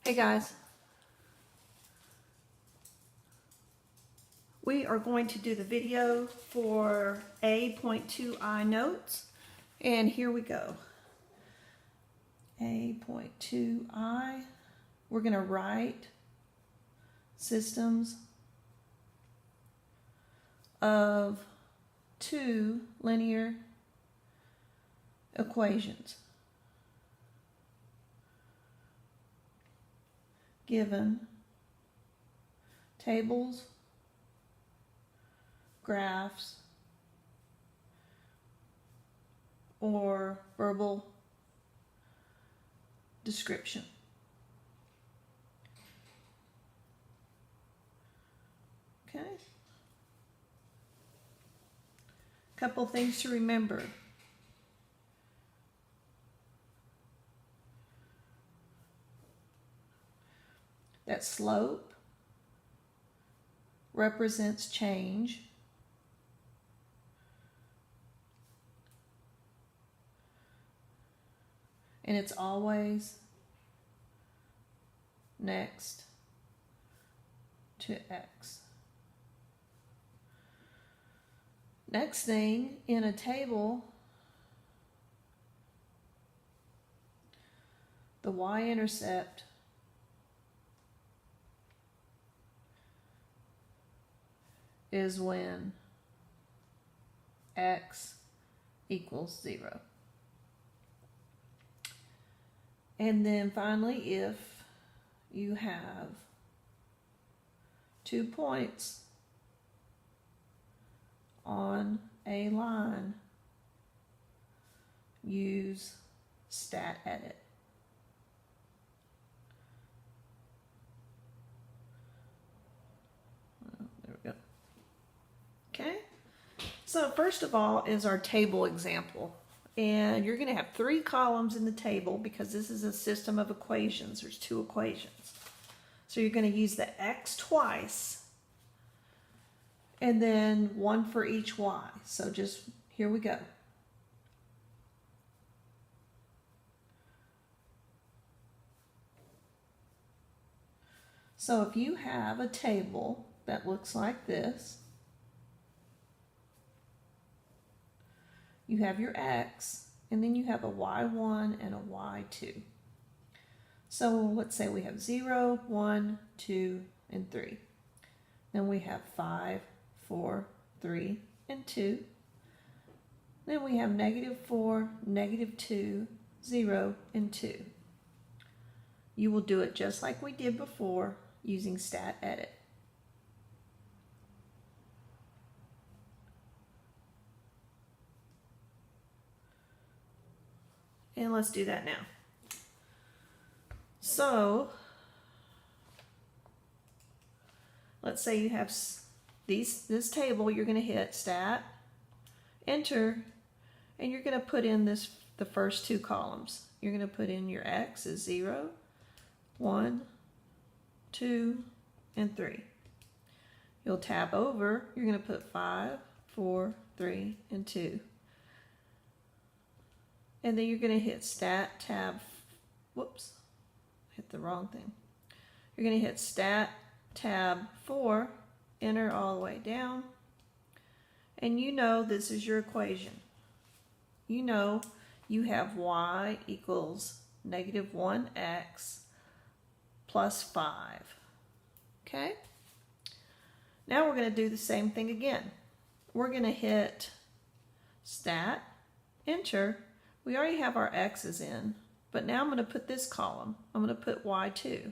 Hey guys, we are going to do the video for A.2I notes, and here we go. A.2I, we're going to write systems of two linear equations given tables, graphs, or verbal description. Okay. Couple things to remember. That slope represents change. And it's always next to x. Next thing, in a table, the y-intercept is when x equals 0. And then finally, if you have 2 points on a line, use stat edit. There we go. Okay, so first of all is our table example. And you're going to have 3 columns in the table because this is a system of equations. There's 2 equations. So you're going to use the x twice and then 1 for each y. So just, here we go. So if you have a table that looks like this, you have your x, and then you have a y1 and a y2. So let's say we have 0, 1, 2, and 3. Then we have 5, 4, 3, and 2. Then we have -4, -2, 0, and 2. You will do it just like we did before using stat edit. And let's do that now. So, let's say you have this table, you're going to hit stat, enter, and you're going to put in the first 2 columns. You're going to put in your x is 0, 1, 2, and 3. You'll tab over, you're going to put 5, 4, 3, and 2. And then you're going to hit stat tab, whoops, hit the wrong thing. You're going to hit stat tab 4, enter all the way down. And you know this is your equation. You know you have y equals -1x plus 5. Okay? Now we're going to do the same thing again. We're going to hit stat, enter. We already have our x's in, but now I'm going to put this column. I'm going to put y2.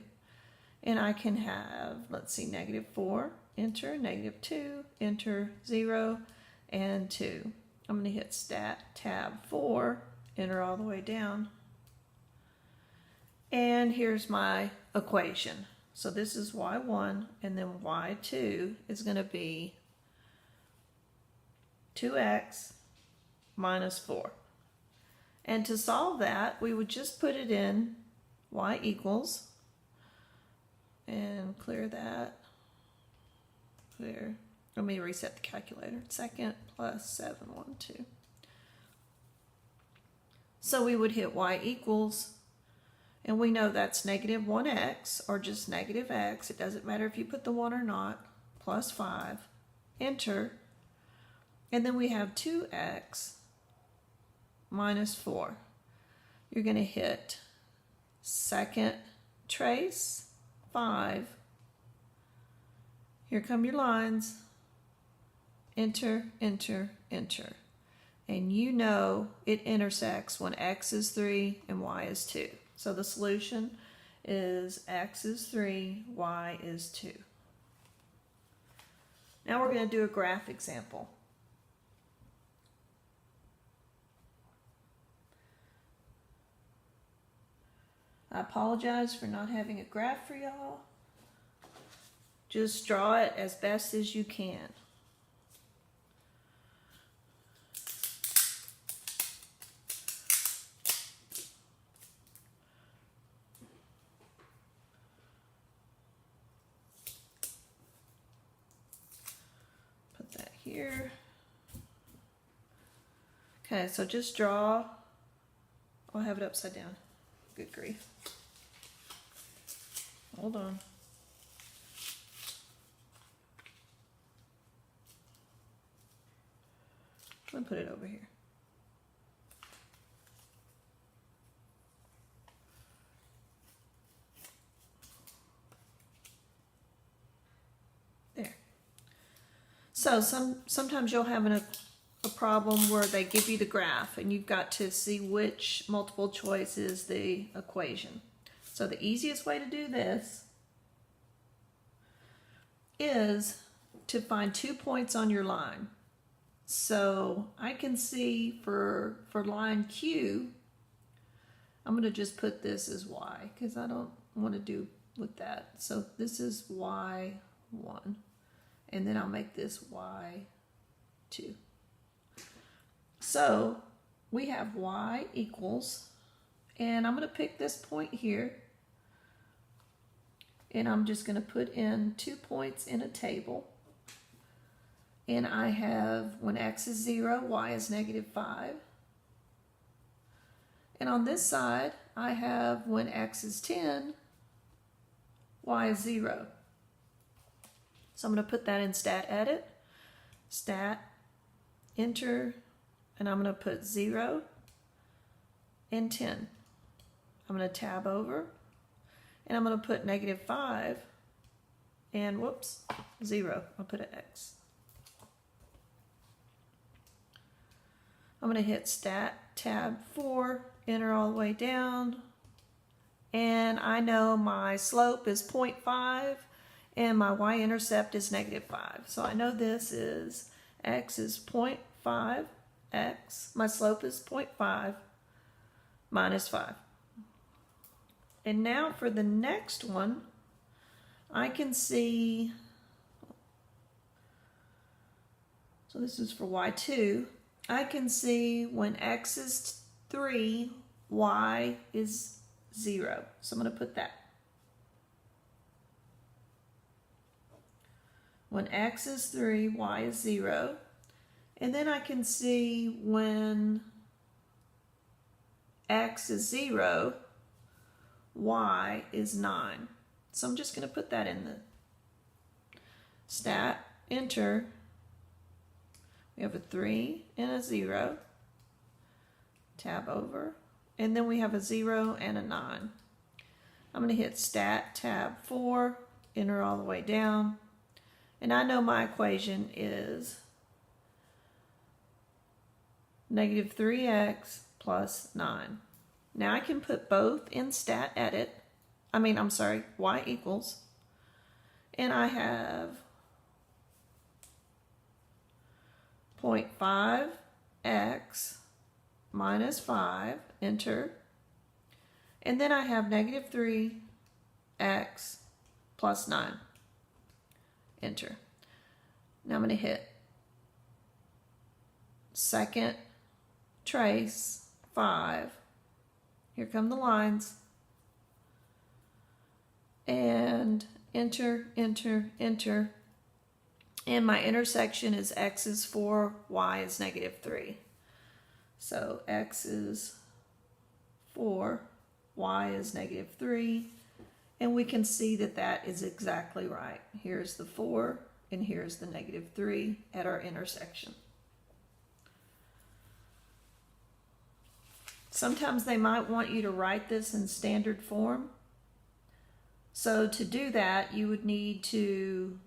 And I can have, let's see, -4, enter, -2, enter, 0, and 2. I'm going to hit stat tab 4, enter all the way down. And here's my equation. So this is y1, and then y2 is going to be 2x minus 4. And to solve that, we would just put it in y equals, and clear that, clear. Let me reset the calculator. 2nd plus 7, 1, 2. So we would hit y equals, And we know that's negative 1x or just negative x. It doesn't matter if you put the 1 or not. Plus 5. Enter. And then we have 2x minus 4. You're going to hit second trace, 5. Here come your lines. Enter, enter, enter. And you know it intersects when x is 3 and y is 2. So the solution is x is 3, y is 2. Now we're going to do a graph example. I apologize for not having a graph for y'all. Just draw it as best as you can. Put that here. Okay, so just draw. I'll have it upside down. Good grief. Hold on. I'm gonna put it over here. There. So sometimes you'll have a problem where they give you the graph and you've got to see which multiple choice is the equation. So the easiest way to do this is to find 2 points on your line. So I can see for line Q, I'm going to just put this as Y because I don't want to do with that. So this is Y1 and then I'll make this Y2. So we have Y equals, and I'm going to pick this point here, and I'm just going to put in 2 points in a table. And I have when x is 0, y is negative 5. And on this side, I have when x is 10, y is 0. So I'm going to put that in stat edit, stat, enter, and I'm going to put 0 and 10. I'm going to tab over, and I'm going to put negative 5 and whoops, 0. I'll put an X. I'm going to hit stat tab 4, enter all the way down, and I know my slope is 0.5 and my y-intercept is negative 5. So I know this is x is 0.5 x, my slope is 0.5 minus 5. And now for the next one, I can see, so this is for y2, I can see when x is 3, y is 0. So I'm going to put that. When x is 3, y is 0. And then I can see when x is 0, y is 9. So I'm just going to put that in the stat, enter. We have a 3 and a 0. Tab over. And then we have a 0 and a 9. I'm going to hit stat, tab 4, enter all the way down. And I know my equation is negative 3x plus 9. Now I can put both in stat edit. Y equals. And I have 0.5x minus 5, enter. And then I have negative 3x plus 9, enter. Now I'm going to hit second trace, 5. Here come the lines. And enter, enter, enter. And my intersection is x is 4, y is negative 3. So x is 4, y is -3. And we can see that that is exactly right. Here's the 4 and here's the -3 at our intersection. Sometimes they might want you to write this in standard form. So to do that, you would need to,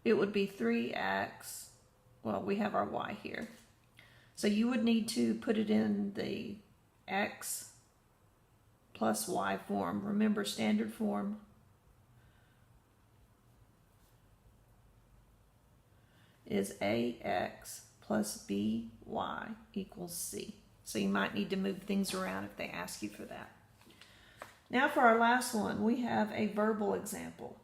it would be 3x, well, we have our y here. So you would need to put it in the x plus y form. Remember, standard form is ax plus by equals c. So you might need to move things around if they ask you for that. Now for our last one, we have a verbal example.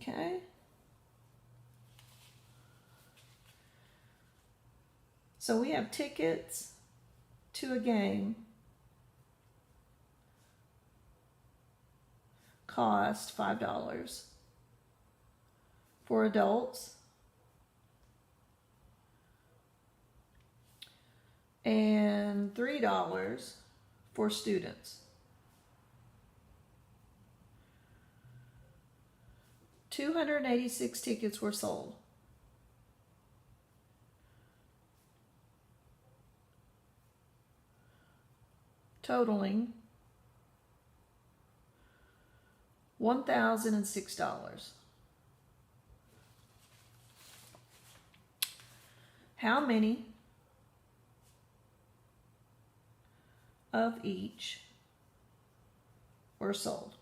Okay. So we have tickets to a game cost $5 for adults and $3 for students. 286 tickets were sold. Totaling $1,006. How many of each were sold?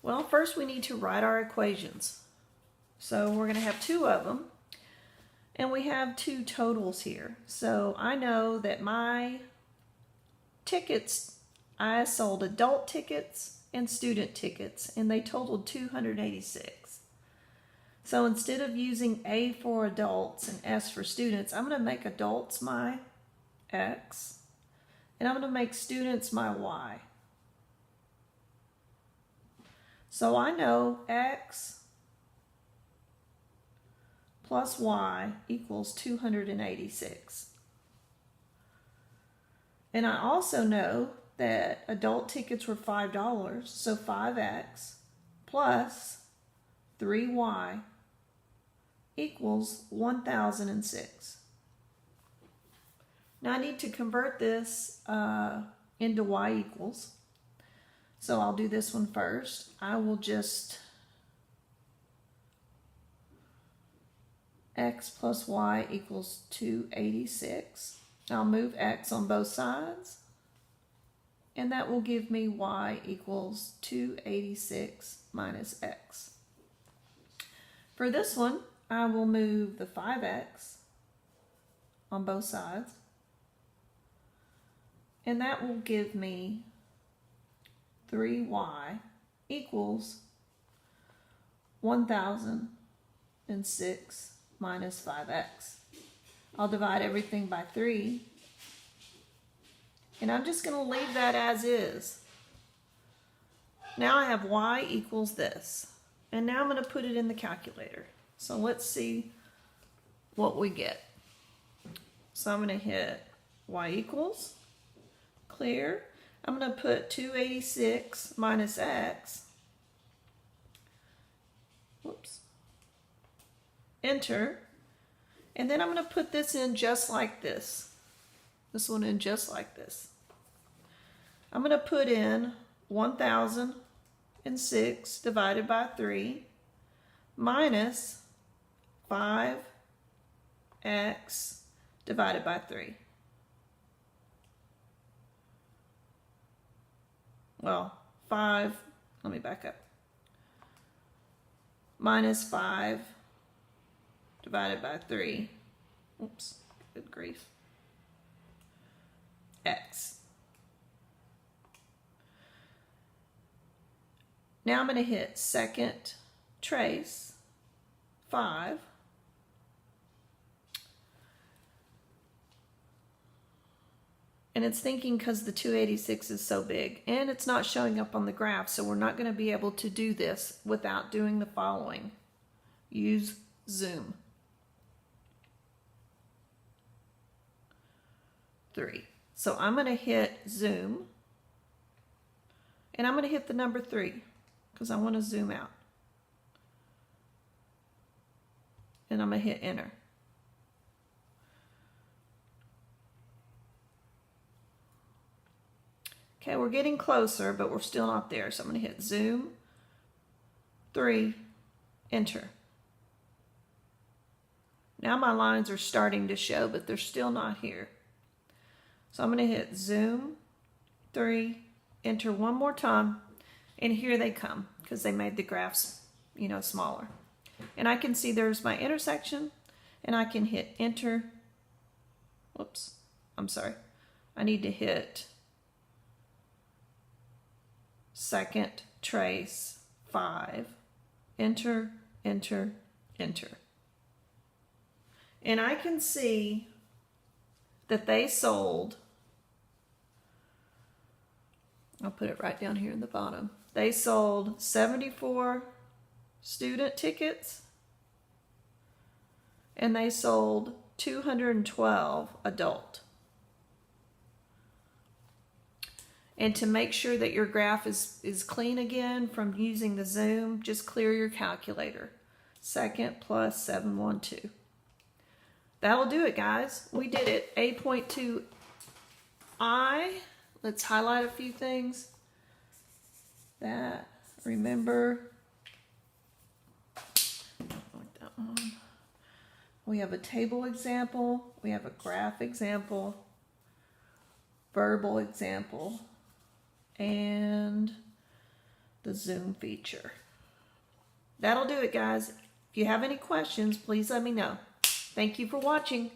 Well, first we need to write our equations. So we're going to have two of them. And we have two totals here. So I know that my tickets, I sold adult tickets and student tickets, and they totaled 286. So instead of using A for adults and S for students, I'm going to make adults my X, and I'm going to make students my Y. So I know X plus y equals 286. And I also know that adult tickets were $5, so 5x plus 3y equals 1,006. Now I need to convert this into y equals. So I'll do this one first. I will just x plus y equals 286. I'll move x on both sides, and that will give me y equals 286 minus x. For this one, I will move the 5x on both sides, and that will give me 3y equals 1,006 minus 5x. I'll divide everything by 3, and I'm just going to leave that as is. Now I have y equals this, and now I'm going to put it in the calculator. So let's see what we get. So I'm going to hit y equals, clear. I'm going to put 286 minus x, whoops, enter, and then I'm going to put this in just like this. This one in just like this. I'm going to put in 1,006 divided by 3 minus 5x divided by 3. Well, 5, let me back up. Minus 5 divided by 3. Oops, good grief. X. Now I'm going to hit second trace, 5. And it's thinking because the 286 is so big. And it's not showing up on the graph, so we're not going to be able to do this without doing the following. Use zoom. 3. So I'm going to hit zoom. And I'm going to hit the number 3 because I want to zoom out. And I'm going to hit enter. Okay, we're getting closer, but we're still not there. So I'm going to hit zoom, 3, enter. Now my lines are starting to show, but they're still not here. So I'm going to hit zoom, 3, enter one more time, and here they come because they made the graphs, smaller. And I can see there's my intersection, and I can hit enter. Whoops, I'm sorry. I need to hit second trace 5, enter, enter, enter. And I can see that they sold, I'll put it right down here in the bottom. They sold 74 student tickets and they sold 212 adult. And to make sure that your graph is clean again from using the zoom, just clear your calculator. Second plus 712. That'll do it, guys. We did it. A.2I. Let's highlight a few things. Remember. Like that one. We have a table example. We have a graph example. Verbal example. And the zoom feature. That'll do it, guys. If you have any questions, please let me know. Thank you for watching.